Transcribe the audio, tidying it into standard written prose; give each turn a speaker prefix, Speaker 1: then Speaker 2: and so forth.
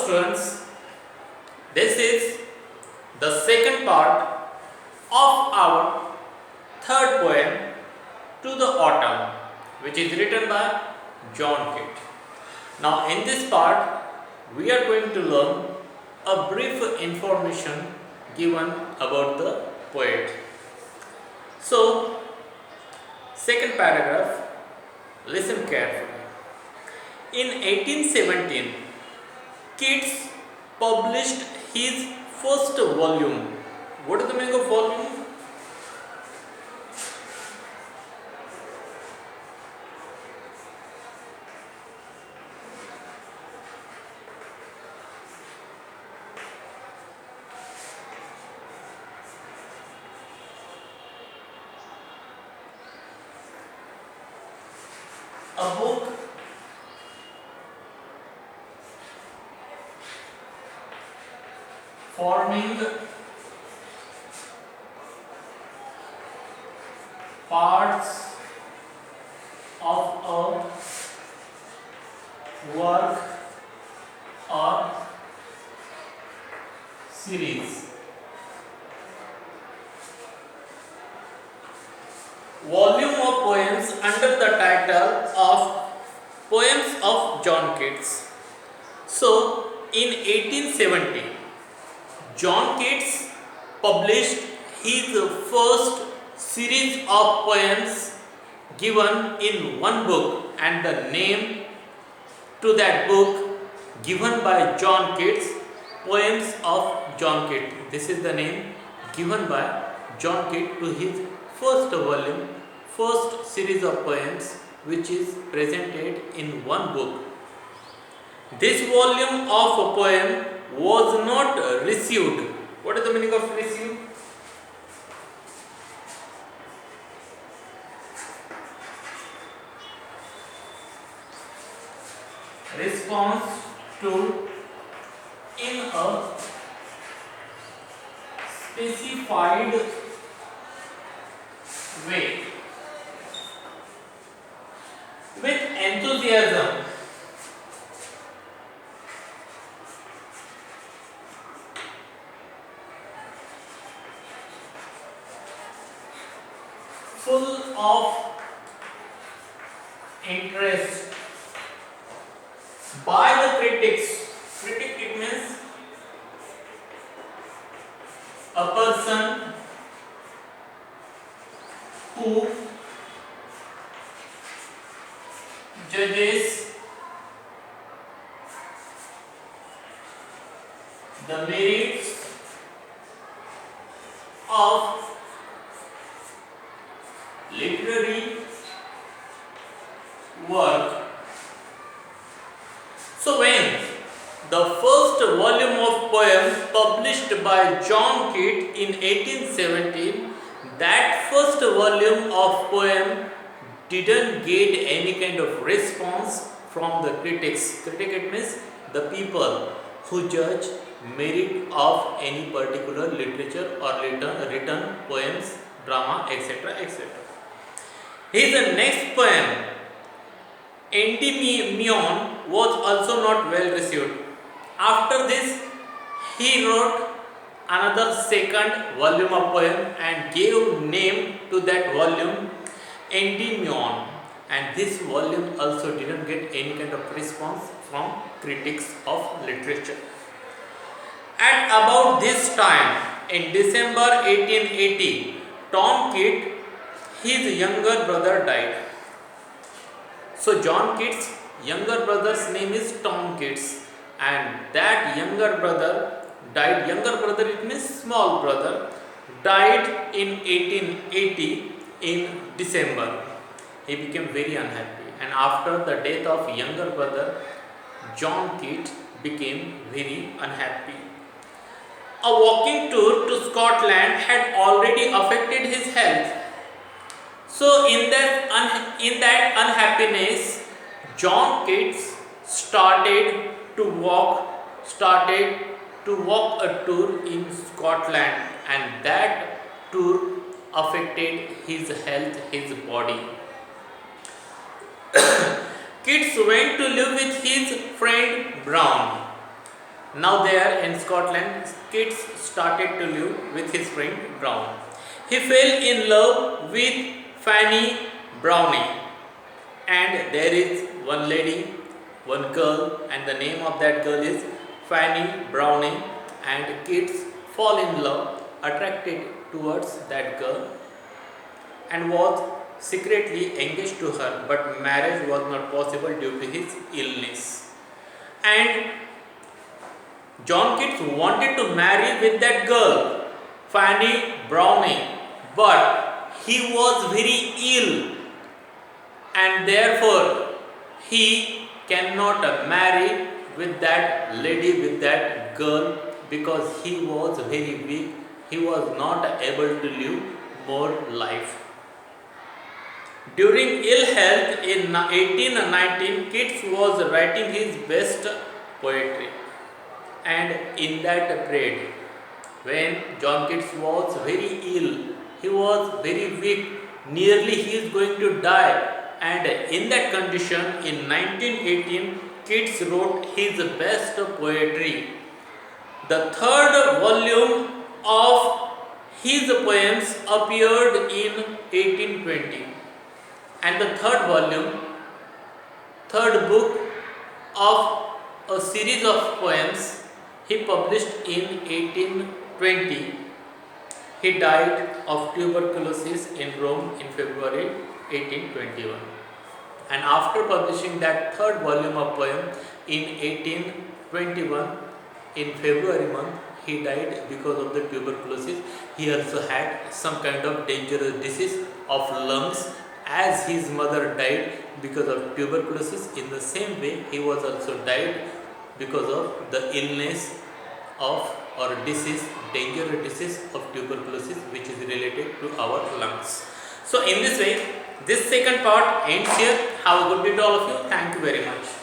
Speaker 1: students, this is the second part of our third poem, To the Autumn, which is written by John Keats. Now in this part, we are going to learn a brief information given about the poet. So, second paragraph, listen carefully. In 1817, Keats published his first volume. What is the meaning of volume? A book forming parts of a work or series. Volume of poems under the title of Poems of John Keats. So, in 1870, John Keats published his first series of poems given in one book, and the name to that book given by John Keats, Poems of John Keats. This is the name given by John Keats to his first volume, first series of poems, which is presented in one book. This volume of a poem was not received. What is the meaning of received? Response to in a specified way. With enthusiasm, full of interest by the critics. Critic, it means a person who judges the merits of literary work. So when the first volume of poems published by John Keats in 1817, that first volume of poem didn't get any kind of response from the critics. Critic, it means the people who judge merit of any particular literature or written poems, drama, etc., etc. His next poem, Endymion, was also not well received. After this, he wrote another second volume of poem and gave name to that volume Endymion, and this volume also didn't get any kind of response from critics of literature. At about this time, in December 1880, Tom Keats, his younger brother, died. So John Keats' younger brother's name is Tom Keats, and that younger brother died. Younger brother, it means small brother, died in 1880 in December. He became very unhappy, and after the death of younger brother, John Keats became very unhappy. A walking tour to Scotland had already affected his health. So in that unhappiness, John Keats started to walk a tour in Scotland, and that tour affected his health, his body. Keats went to live with his friend Brown. Now there in Scotland, kids started to live with his friend Brown. He fell in love with Fanny Brownie, and there is one lady, one girl, and the name of that girl is Fanny Brownie, and kids fall in love, attracted towards that girl, and was secretly engaged to her, but marriage was not possible due to his illness. And John Keats wanted to marry with that girl, Fanny Browning, but he was very ill, and therefore he cannot marry with that lady, with that girl, because he was very weak. He was not able to live more life. During ill health in 1819, Keats was writing his best poetry, and in that period, when John Keats was very ill, he was very weak, nearly he is going to die, and in that condition, in 1918, Keats wrote his best poetry. The third volume of his poems appeared in 1820, and the third volume, third book of a series of poems, he published in 1820. He died of tuberculosis in Rome in February 1821. And after publishing that third volume of poem in 1821, in February month, he died because of the tuberculosis. He also had some kind of dangerous disease of lungs, as his mother died because of tuberculosis. In the same way, he was also died because of the illness of or disease, dangerous disease of tuberculosis, which is related to our lungs. So in this way, this second part ends here. Have a good day to all of you. Thank you very much.